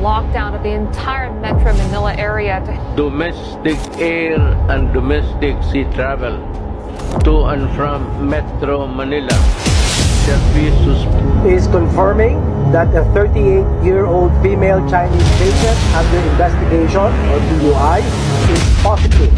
lockdown of the entire Metro Manila area. Domestic air and domestic sea travel to and from Metro Manila shall be suspended. Is confirming that a 38-year-old female Chinese patient under investigation or DUI is positive.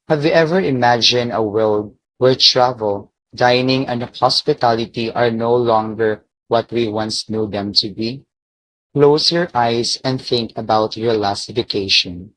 Have you ever imagined a world where travel, dining, and hospitality are no longer what we once knew them to be? Close your eyes and think about your last vacation.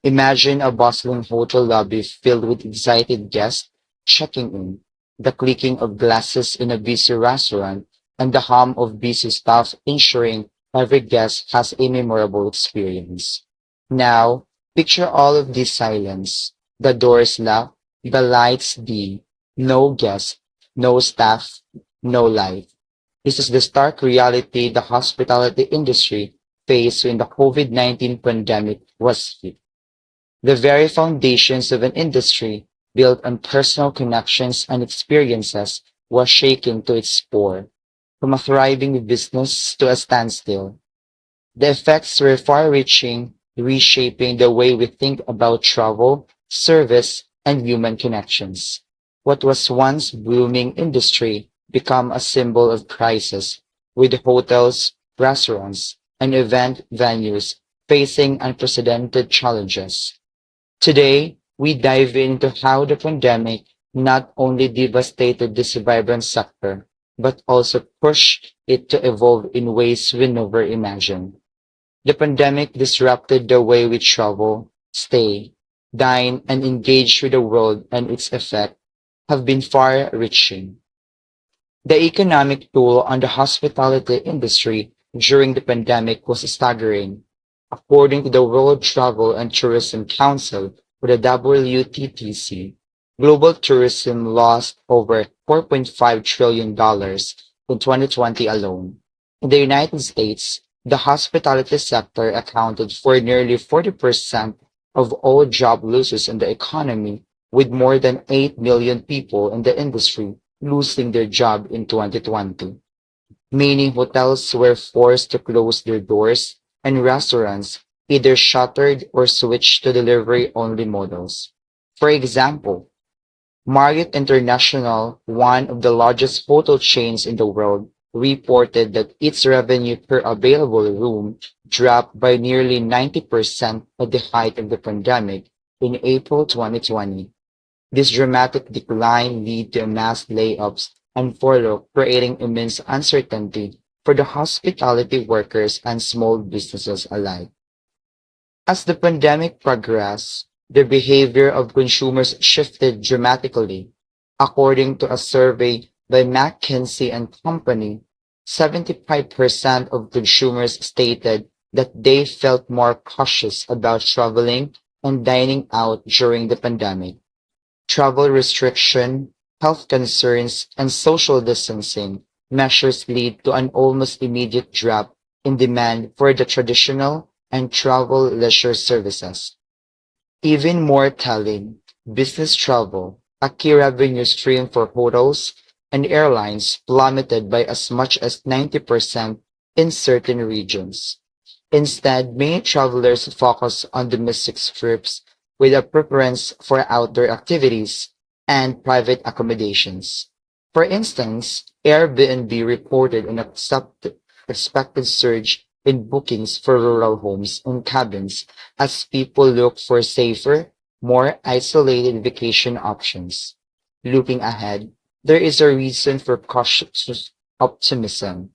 Imagine a bustling hotel lobby filled with excited guests checking in, the clicking of glasses in a busy restaurant, and the hum of busy staff ensuring every guest has a memorable experience. Now, picture all of this silence. The doors locked, the lights dim, no guests, no staff, no life. This is the stark reality the hospitality industry faced when the COVID-19 pandemic was hit. The very foundations of an industry built on personal connections and experiences was shaken to its core, from a thriving business to a standstill. The effects were far-reaching, reshaping the way we think about travel, service, and human connections. What was once booming industry became a symbol of crisis, with hotels, restaurants, and event venues facing unprecedented challenges. Today, we dive into how the pandemic not only devastated this vibrant sector, but also pushed it to evolve in ways we never imagined. The pandemic disrupted the way we travel, stay, dine, and engage with the world, and its effects have been far-reaching. The economic toll on the hospitality industry during the pandemic was staggering. According to the World Travel and Tourism Council, or the WTTC, global tourism lost over $4.5 trillion in 2020 alone. In the United States, the hospitality sector accounted for nearly 40% of all job losses in the economy, with more than 8 million people in the industry losing their job in 2020. Many hotels were forced to close their doors, and restaurants either shuttered or switched to delivery-only models. For example, Marriott International, one of the largest hotel chains in the world, reported that its revenue per available room dropped by nearly 90% at the height of the pandemic in April 2020. This dramatic decline led to mass layoffs and furlough, creating immense uncertainty for the hospitality workers and small businesses alike. As the pandemic progressed, the behavior of consumers shifted dramatically. According to a survey by McKinsey and Company, 75% of consumers stated that they felt more cautious about traveling and dining out during the pandemic. Travel restriction, health concerns, and social distancing measures lead to an almost immediate drop in demand for the traditional and travel leisure services. Even more telling, business travel, a key revenue stream for hotels and airlines, plummeted by as much as 90% in certain regions. Instead, many travelers focus on domestic trips with a preference for outdoor activities and private accommodations. For instance, Airbnb reported an expected surge in bookings for rural homes and cabins as people look for safer, more isolated vacation options. Looking ahead, there is a reason for cautious optimism.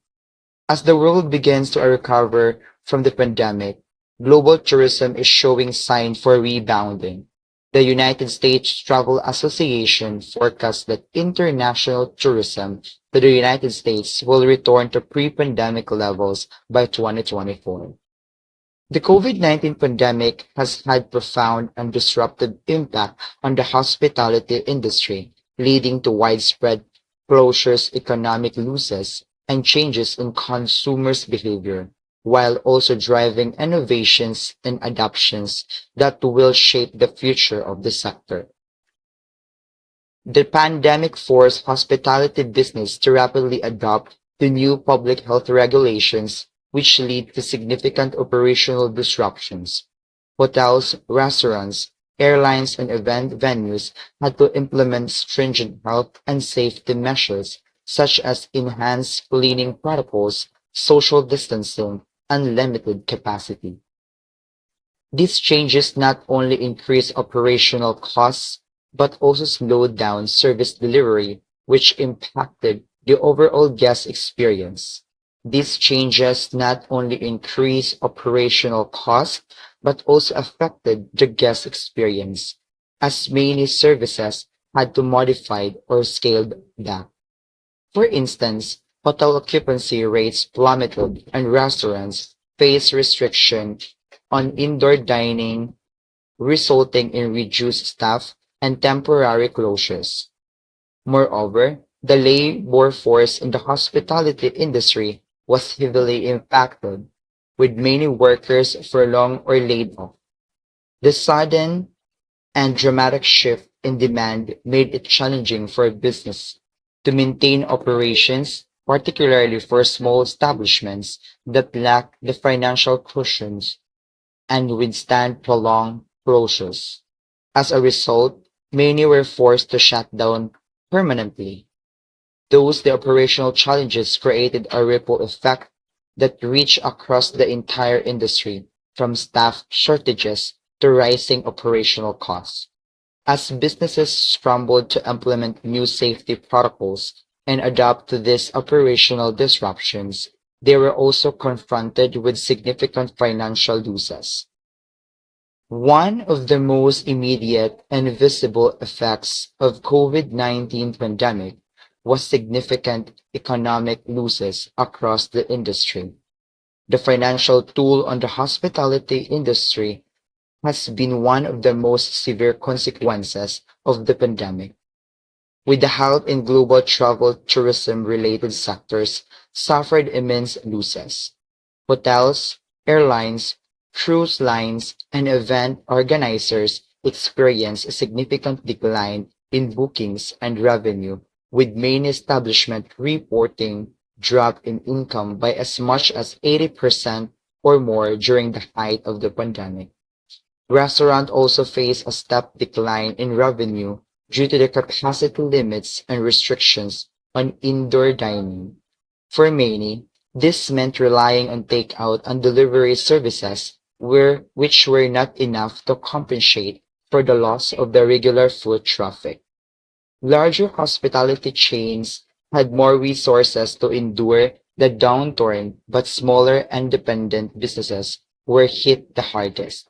As the world begins to recover from the pandemic, global tourism is showing signs for rebounding. The United States Travel Association forecasts that international tourism to the United States will return to pre-pandemic levels by 2024. The COVID-19 pandemic has had profound and disruptive impact on the hospitality industry, leading to widespread closures, economic losses, and changes in consumers' behavior, while also driving innovations and adoptions that will shape the future of the sector. The pandemic forced hospitality business to rapidly adopt to new public health regulations, which lead to significant operational disruptions. Hotels, restaurants, airlines, and event venues had to implement stringent health and safety measures, such as enhanced cleaning protocols, social distancing, and limited capacity. These changes not only increased operational costs, but also slowed down service delivery, which impacted the overall guest experience. These changes not only increased operational costs, but also affected the guest experience, as many services had to modify or scaled back. For instance, hotel occupancy rates plummeted and restaurants faced restriction on indoor dining, resulting in reduced staff and temporary closures. Moreover, the labor force in the hospitality industry was heavily impacted, with many workers furloughed or laid off. The sudden and dramatic shift in demand made it challenging for business to maintain operations, particularly for small establishments that lack the financial cushions and withstand prolonged closures. As a result, many were forced to shut down permanently. Those the operational challenges created a ripple effect that reached across the entire industry, from staff shortages to rising operational costs. As businesses scrambled to implement new safety protocols and adapt to these operational disruptions, they were also confronted with significant financial losses. One of the most immediate and visible effects of COVID-19 pandemic was significant economic losses across the industry. The financial toll on the hospitality industry has been one of the most severe consequences of the pandemic, with the health and global travel tourism related sectors suffered immense losses. Hotels, airlines, cruise lines, and event organizers experienced a significant decline in bookings and revenue, with many establishments reporting drop in income by as much as 80% or more during the height of the pandemic. Restaurants also faced a steep decline in revenue due to the capacity limits and restrictions on indoor dining. For many, this meant relying on takeout and delivery services which were not enough to compensate for the loss of the regular foot traffic. Larger hospitality chains had more resources to endure the downturn, but smaller independent businesses were hit the hardest.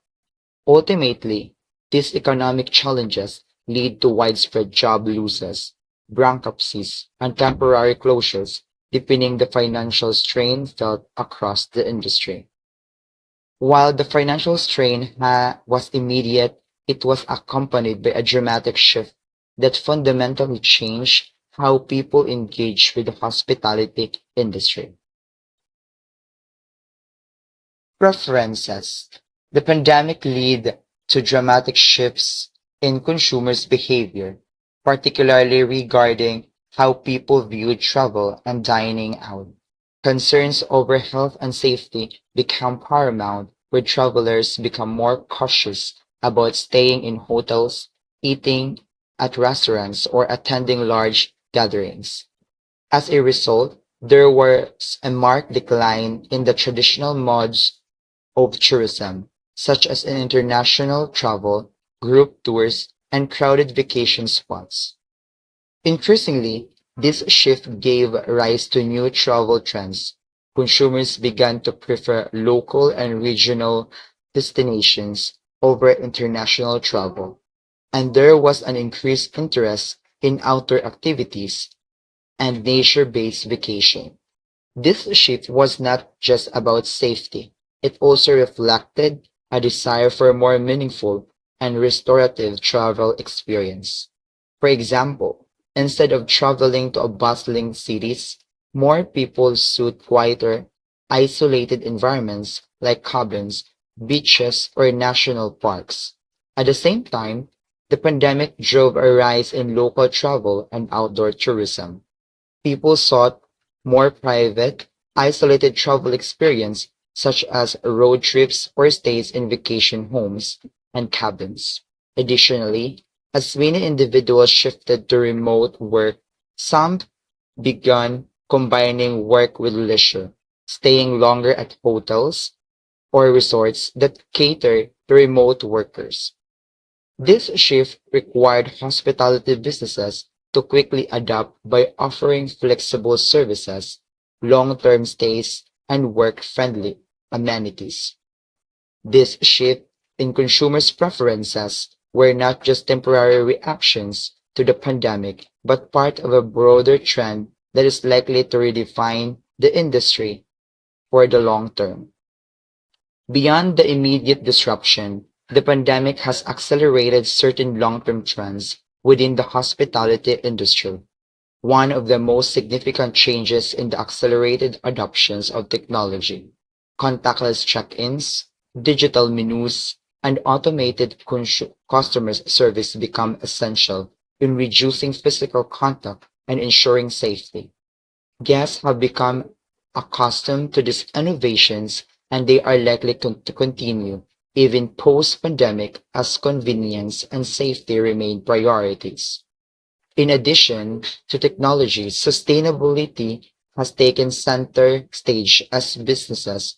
Ultimately, these economic challenges lead to widespread job losses, bankruptcies, and temporary closures, deepening the financial strain felt across the industry. While the financial strain was immediate, it was accompanied by a dramatic shift that fundamentally changed how people engage with the hospitality industry. Preferences. The pandemic led to dramatic shifts in consumers' behavior, particularly regarding how people viewed travel and dining out. Concerns over health and safety become paramount, where travelers become more cautious about staying in hotels, eating at restaurants, or attending large gatherings. As a result, there was a marked decline in the traditional modes of tourism, such as in international travel, group tours, and crowded vacation spots. Increasingly, this shift gave rise to new travel trends. Consumers began to prefer local and regional destinations over international travel, and there was an increased interest in outdoor activities and nature-based vacation. This shift was not just about safety, it also reflected a desire for a more meaningful and restorative travel experience. For example, Instead of traveling to a bustling cities, more people sought quieter, isolated environments like cabins, beaches, or national parks. At the same time, the pandemic drove a rise in local travel and outdoor tourism. People sought more private, isolated travel experience such as road trips or stays in vacation homes and cabins. Additionally, as many individuals shifted to remote work, some began combining work with leisure, staying longer at hotels or resorts that cater to remote workers. This shift required hospitality businesses to quickly adapt by offering flexible services, long-term stays, and work-friendly amenities. This shift in consumers' preferences were not just temporary reactions to the pandemic, but part of a broader trend that is likely to redefine the industry for the long term. Beyond the immediate disruption, the pandemic has accelerated certain long-term trends within the hospitality industry. One of the most significant changes in the accelerated adoptions of technology. Contactless check-ins, digital menus, and automated customer service become essential in reducing physical contact and ensuring safety. Guests have become accustomed to these innovations and they are likely to continue even post-pandemic as convenience and safety remain priorities. In addition to technology, sustainability has taken center stage as businesses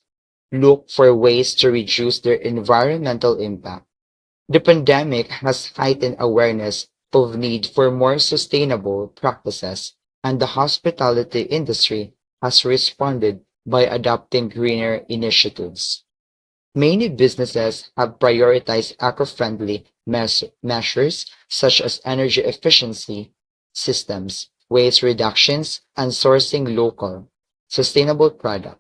look for ways to reduce their environmental impact. The pandemic has heightened awareness of need for more sustainable practices, and the hospitality industry has responded by adopting greener initiatives. Many businesses have prioritized eco-friendly measures such as energy efficiency systems, waste reductions, and sourcing local, sustainable products.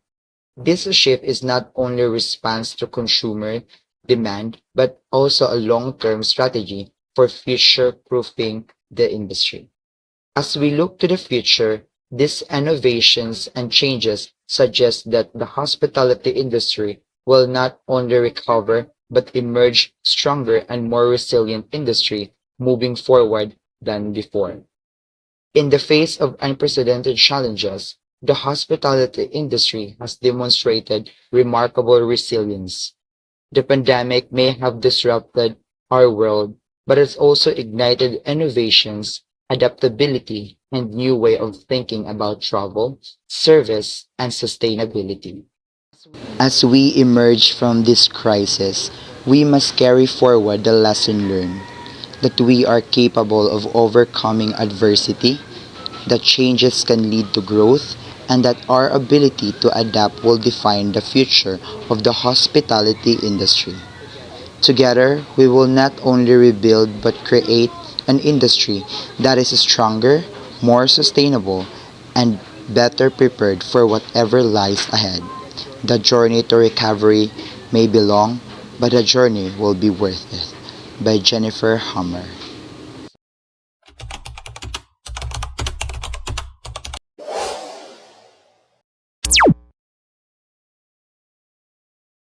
This shift is not only a response to consumer demand, but also a long-term strategy for future-proofing the industry. As we look to the future, these innovations and changes suggest that the hospitality industry will not only recover but emerge stronger and more resilient industry moving forward than before. In the face of unprecedented challenges, the hospitality industry has demonstrated remarkable resilience. The pandemic may have disrupted our world, but it's also ignited innovations, adaptability, and new way of thinking about travel, service, and sustainability. As we emerge from this crisis, we must carry forward the lesson learned that we are capable of overcoming adversity, that changes can lead to growth, and that our ability to adapt will define the future of the hospitality industry. Together, we will not only rebuild but create an industry that is stronger, more sustainable, and better prepared for whatever lies ahead. The journey to recovery may be long, but the journey will be worth it. By Jennifer Hammer.